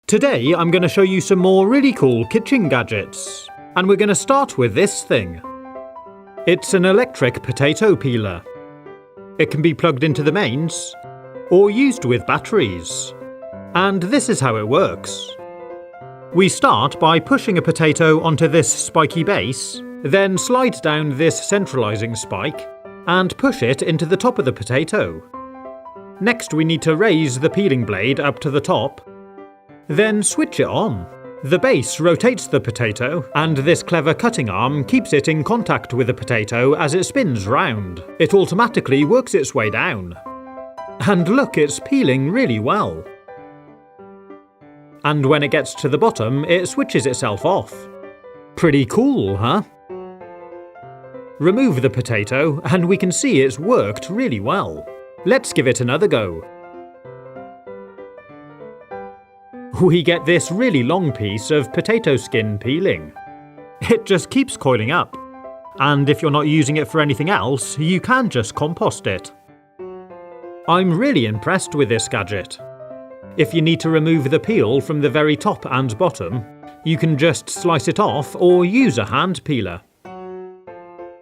Today I'm going to show you some more really cool kitchen gadgets, and we're going to start with this thing. It's an electric potato peeler. It can be plugged into the mains or used with batteries, and this is how it works. We start by pushing a potato onto this spiky base, then slide down this centralising spike and push it into the top of the potato. Next we need to raise the peeling blade up to the top, then switch it on. The base rotates the potato, and this clever cutting arm keeps it in contact with the potato as it spins round. It automatically works its way down. And look, it's peeling really well. And when it gets to the bottom, it switches itself off. Pretty cool, huh? Remove the potato, and we can see it's worked really well. Let's give it another go. We get this really long piece of potato skin peeling. It just keeps coiling up, and if you're not using it for anything else, you can just compost it. I'm really impressed with this gadget. If you need to remove the peel from the very top and bottom, you can just slice it off or use a hand peeler.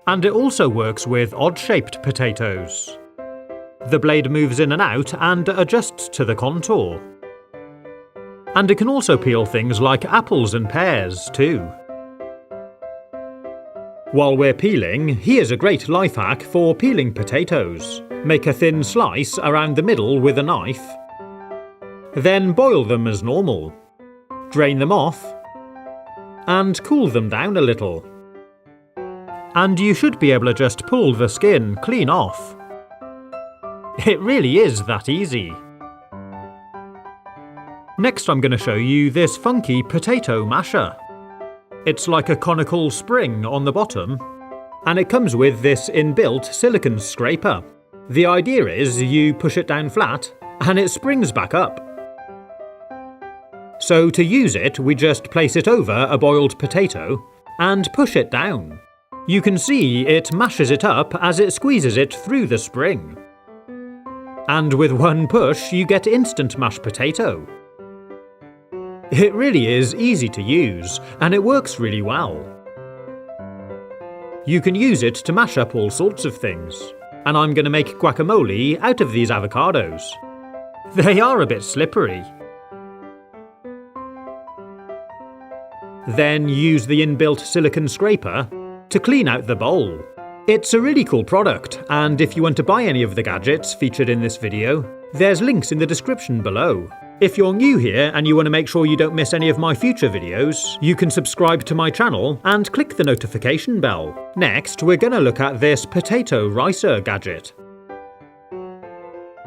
And it also works with odd-shaped potatoes. The blade moves in and out and adjusts to the contour. And it can also peel things like apples and pears too. While we're peeling, here's a great life hack for peeling potatoes. Make a thin slice around the middle with a knife. Then boil them as normal. Drain them off. And cool them down a little. And you should be able to just pull the skin clean off. It really is that easy. Next I'm going to show you this funky potato masher. It's like a conical spring on the bottom, and it comes with this inbuilt silicone scraper. The idea is you push it down flat, and it springs back up. So to use it, we just place it over a boiled potato and push it down. You can see it mashes it up as it squeezes it through the spring. And with one push, you get instant mashed potato. It really is easy to use, and it works really well. You can use it to mash up all sorts of things, and I'm going to make guacamole out of these avocados. They are a bit slippery. Then use the inbuilt silicone scraper to clean out the bowl. It's a really cool product, and if you want to buy any of the gadgets featured in this video, there's links in the description below. If you're new here and you want to make sure you don't miss any of my future videos, you can subscribe to my channel and click the notification bell. Next, we're going to look at this potato ricer gadget.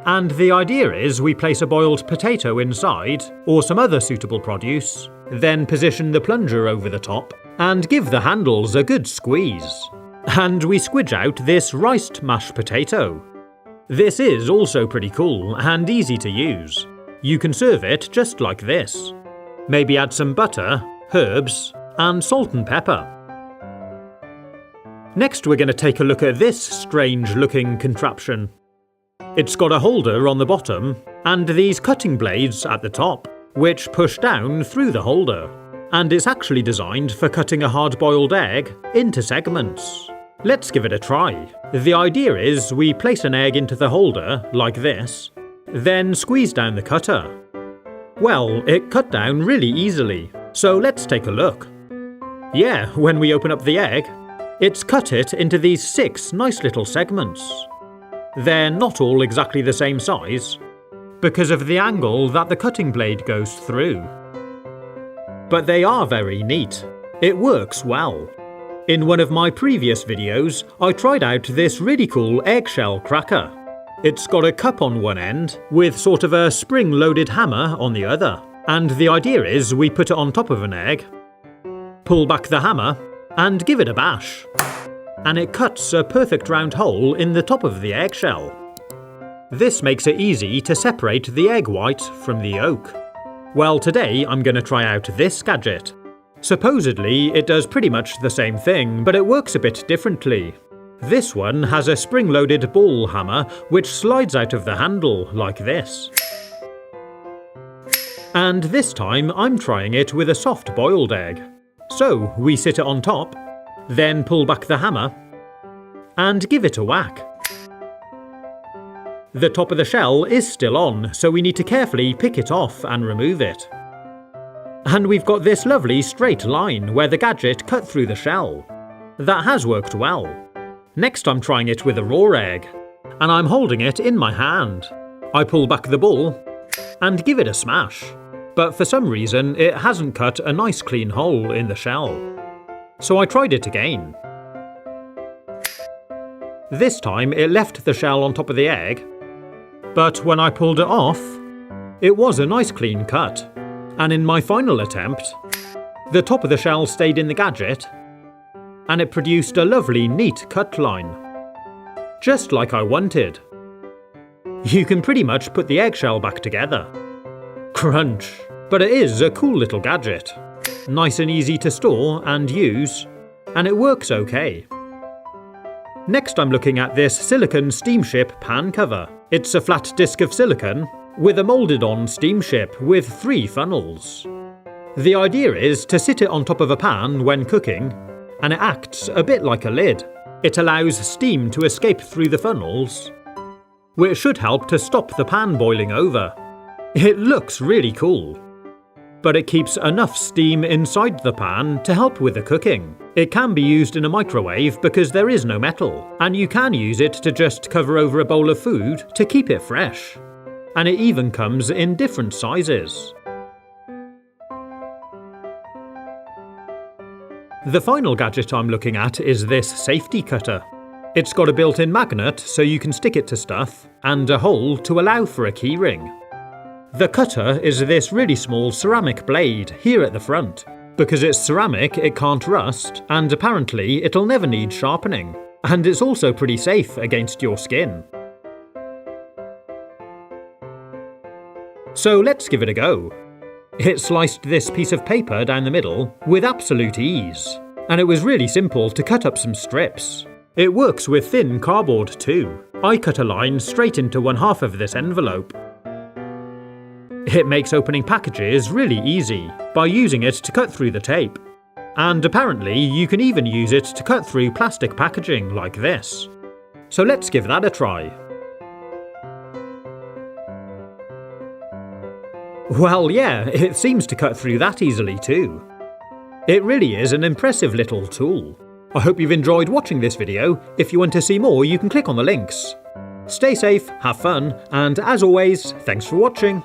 And the idea is we place a boiled potato inside, or some other suitable produce, then position the plunger over the top, and give the handles a good squeeze. And we squidge out this riced mashed potato. This is also pretty cool and easy to use. You can serve it just like this. Maybe add some butter, herbs, and salt and pepper. Next we're going to take a look at this strange looking contraption. It's got a holder on the bottom, and these cutting blades at the top, which push down through the holder. And it's actually designed for cutting a hard-boiled egg into segments. Let's give it a try. The idea is we place an egg into the holder, like this, then squeeze down the cutter. Well, it cut down really easily, so let's take a look. Yeah, when we open up the egg, it's cut it into these 6 nice little segments. They're not all exactly the same size, because of the angle that the cutting blade goes through. But they are very neat. It works well. In one of my previous videos, I tried out this really cool eggshell cracker. It's got a cup on one end, with sort of a spring-loaded hammer on the other. And the idea is we put it on top of an egg, pull back the hammer, and give it a bash. And it cuts a perfect round hole in the top of the eggshell. This makes it easy to separate the egg white from the yolk. Well, today I'm going to try out this gadget. Supposedly, it does pretty much the same thing, but it works a bit differently. This one has a spring-loaded ball hammer which slides out of the handle like this. And this time I'm trying it with a soft boiled egg. So we sit it on top, then pull back the hammer and give it a whack. The top of the shell is still on, so we need to carefully pick it off and remove it. And we've got this lovely straight line where the gadget cut through the shell. That has worked well. Next I'm trying it with a raw egg, and I'm holding it in my hand. I pull back the ball and give it a smash, but for some reason it hasn't cut a nice clean hole in the shell. So I tried it again. This time it left the shell on top of the egg, but when I pulled it off, it was a nice clean cut. And in my final attempt, the top of the shell stayed in the gadget, and it produced a lovely neat cut line. Just like I wanted. You can pretty much put the eggshell back together. Crunch. But it is a cool little gadget. Nice and easy to store and use, and it works okay. Next I'm looking at this silicone steamship pan cover. It's a flat disc of silicone with a moulded on steamship with 3 funnels. The idea is to sit it on top of a pan when cooking, and it acts a bit like a lid. It allows steam to escape through the funnels, which should help to stop the pan boiling over. It looks really cool, but it keeps enough steam inside the pan to help with the cooking. It can be used in a microwave because there is no metal, and you can use it to just cover over a bowl of food to keep it fresh. And it even comes in different sizes. The final gadget I'm looking at is this safety cutter. It's got a built-in magnet so you can stick it to stuff, and a hole to allow for a keyring. The cutter is this really small ceramic blade here at the front. Because it's ceramic, it can't rust, and apparently it'll never need sharpening. And it's also pretty safe against your skin. So let's give it a go. It sliced this piece of paper down the middle with absolute ease, and it was really simple to cut up some strips. It works with thin cardboard too. I cut a line straight into one half of this envelope. It makes opening packages really easy by using it to cut through the tape. And apparently you can even use it to cut through plastic packaging like this. So let's give that a try. Well, yeah, it seems to cut through that easily too. It really is an impressive little tool. I hope you've enjoyed watching this video. If you want to see more, you can click on the links. Stay safe, have fun, and as always, thanks for watching.